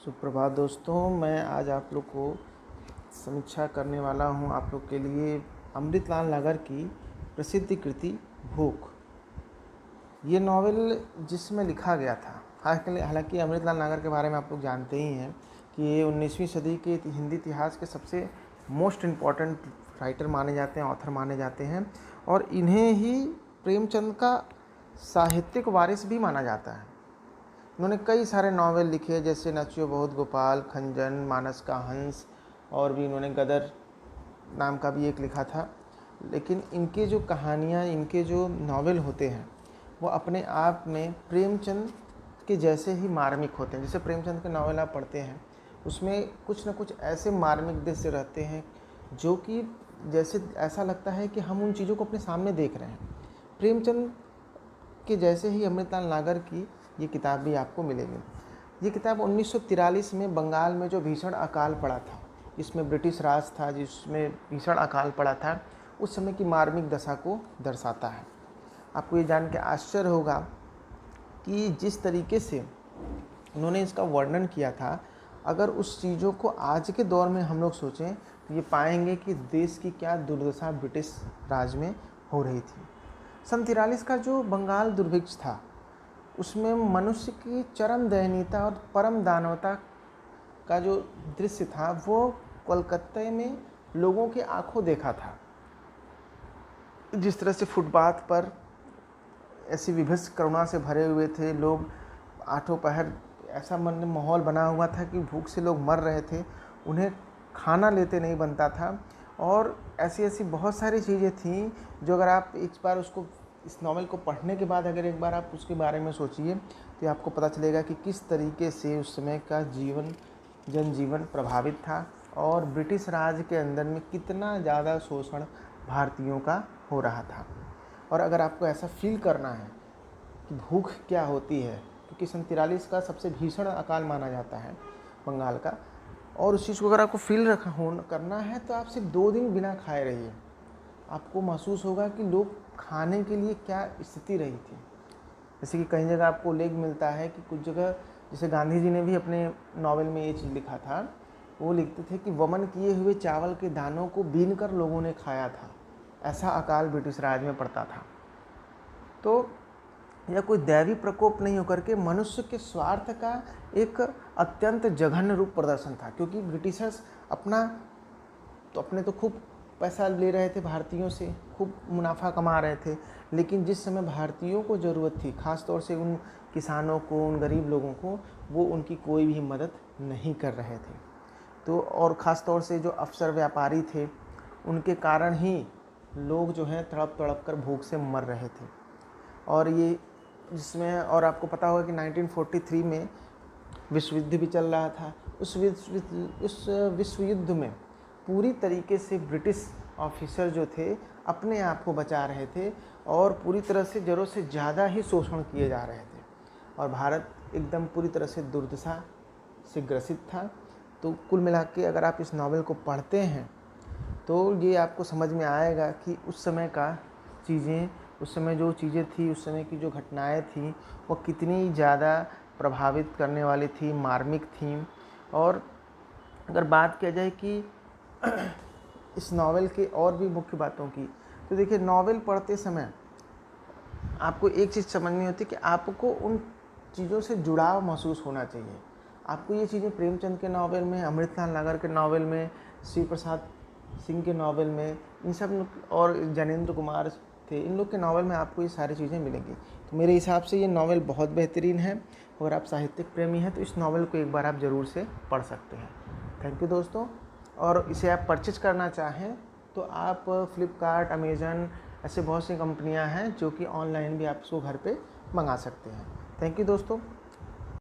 सुप्रभात दोस्तों, मैं आज आप लोग को समीक्षा करने वाला हूँ आप लोग के लिए अमृतलाल नगर की प्रसिद्ध कृति भूख। ये नॉवेल जिसमें लिखा गया था, हालांकि अमृतलाल नगर के बारे में आप लोग जानते ही हैं कि ये 19वीं सदी के हिंदी इतिहास के सबसे मोस्ट इम्पॉर्टेंट राइटर माने जाते हैं, ऑथर माने जाते हैं और इन्हें ही प्रेमचंद का साहित्यिक वारिस भी माना जाता है। इन्होंने कई सारे नावल लिखे, जैसे नचियो बहुत गोपाल, खंजन, मानस का हंस और भी इन्होंने गदर नाम का भी एक लिखा था। लेकिन इनके जो कहानियाँ, इनके जो नावल होते हैं वो अपने आप में प्रेमचंद के जैसे ही मार्मिक होते हैं। जैसे प्रेमचंद के नावल आप पढ़ते हैं उसमें कुछ न कुछ ऐसे मार्मिक दृश्य रहते हैं जो कि जैसे ऐसा लगता है कि हम उन चीज़ों को अपने सामने देख रहे हैं। प्रेमचंद के जैसे ही अमृतलाल नागर की ये किताब भी आपको मिलेगी। ये किताब 1943 में बंगाल में जो भीषण अकाल पड़ा था, इसमें ब्रिटिश राज था जिसमें भीषण अकाल पड़ा था, उस समय की मार्मिक दशा को दर्शाता है। आपको ये जान के आश्चर्य होगा कि जिस तरीके से उन्होंने इसका वर्णन किया था, अगर उस चीज़ों को आज के दौर में हम लोग सोचें तो ये पाएंगे कि देश की क्या दुर्दशा ब्रिटिश राज में हो रही थी। सन 43 का जो बंगाल दुर्भिक्ष था उसमें मनुष्य की चरम दयनीयता और परम दानवता का जो दृश्य था वो कोलकाता में लोगों की आंखों देखा था। जिस तरह से फुटपाथ पर ऐसी विभत्स करुणा से भरे हुए थे लोग, आठों पहर ऐसा मन माहौल बना हुआ था कि भूख से लोग मर रहे थे, उन्हें खाना लेते नहीं बनता था। और ऐसी ऐसी बहुत सारी चीज़ें थीं जो अगर आप एक बार उसको, इस नावल को पढ़ने के बाद अगर एक बार आप उसके बारे में सोचिए तो आपको पता चलेगा कि किस तरीके से उस समय का जनजीवन प्रभावित था और ब्रिटिश राज के अंदर में कितना ज़्यादा शोषण भारतीयों का हो रहा था। और अगर आपको ऐसा फील करना है कि भूख क्या होती है, क्योंकि सन 43 का सबसे भीषण अकाल माना जाता है बंगाल का, और उस चीज़ को अगर आपको फील करना है तो आप सिर्फ 2 दिन बिना खाए रहिए। आपको महसूस होगा कि लोग खाने के लिए क्या स्थिति रही थी। जैसे कि कई जगह आपको उल्लेख मिलता है कि कुछ जगह, जैसे गांधी जी ने भी अपने नावल में ये चीज़ लिखा था, वो लिखते थे कि वमन किए हुए चावल के दानों को बीन कर लोगों ने खाया था। ऐसा अकाल ब्रिटिश राज में पड़ता था। तो यह कोई दैवी प्रकोप नहीं होकर के मनुष्य के स्वार्थ का एक अत्यंत जघन्य रूप प्रदर्शन था, क्योंकि ब्रिटिशर्स अपने तो खूब पैसा ले रहे थे भारतीयों से, खूब मुनाफा कमा रहे थे, लेकिन जिस समय भारतीयों को ज़रूरत थी, ख़ास तौर से उन किसानों को, उन गरीब लोगों को, वो उनकी कोई भी मदद नहीं कर रहे थे। तो और ख़ास तौर से जो अफसर व्यापारी थे, उनके कारण ही लोग जो हैं तड़प तड़प कर भूख से मर रहे थे। और ये जिसमें, और आपको पता होगा कि 1943 में विश्व युद्ध भी चल रहा था। उस विश्व युद्ध में पूरी तरीके से ब्रिटिश ऑफिसर जो थे अपने आप को बचा रहे थे और पूरी तरह से ज़रूरत से ज़्यादा ही शोषण किए जा रहे थे और भारत एकदम पूरी तरह से दुर्दशा से ग्रसित था। तो कुल मिला के अगर आप इस नावल को पढ़ते हैं तो ये आपको समझ में आएगा कि उस समय का चीज़ें, उस समय जो चीज़ें थी, उस समय की जो घटनाएं थी वो कितनी ज़्यादा प्रभावित करने वाली थी, मार्मिक थी। और अगर बात किया जाए कि इस नावल के और भी मुख्य बातों की, तो देखिए नावल पढ़ते समय आपको एक चीज़ समझ में होती है कि आपको उन चीज़ों से जुड़ाव महसूस होना चाहिए। आपको ये चीज़ें प्रेमचंद के नावल में, अमृतलाल नगर के नावल में, श्री प्रसाद सिंह के नावल में, इन सब, और ज्ञानेंद्र कुमार थे, इन लोग के नावल में आपको ये सारी चीज़ें मिलेंगी। तो मेरे हिसाब से ये नावल बहुत बेहतरीन है। अगर आप साहित्यिक प्रेमी हैं तो इस नावल को एक बार आप ज़रूर से पढ़ सकते हैं। थैंक यू दोस्तों। और इसे आप परचेज करना चाहें तो आप फ्लिपकार्ट, अमेज़न, ऐसे बहुत सी कंपनियां हैं जो कि ऑनलाइन भी आप इसको घर पे मंगा सकते हैं। थैंक यू दोस्तों।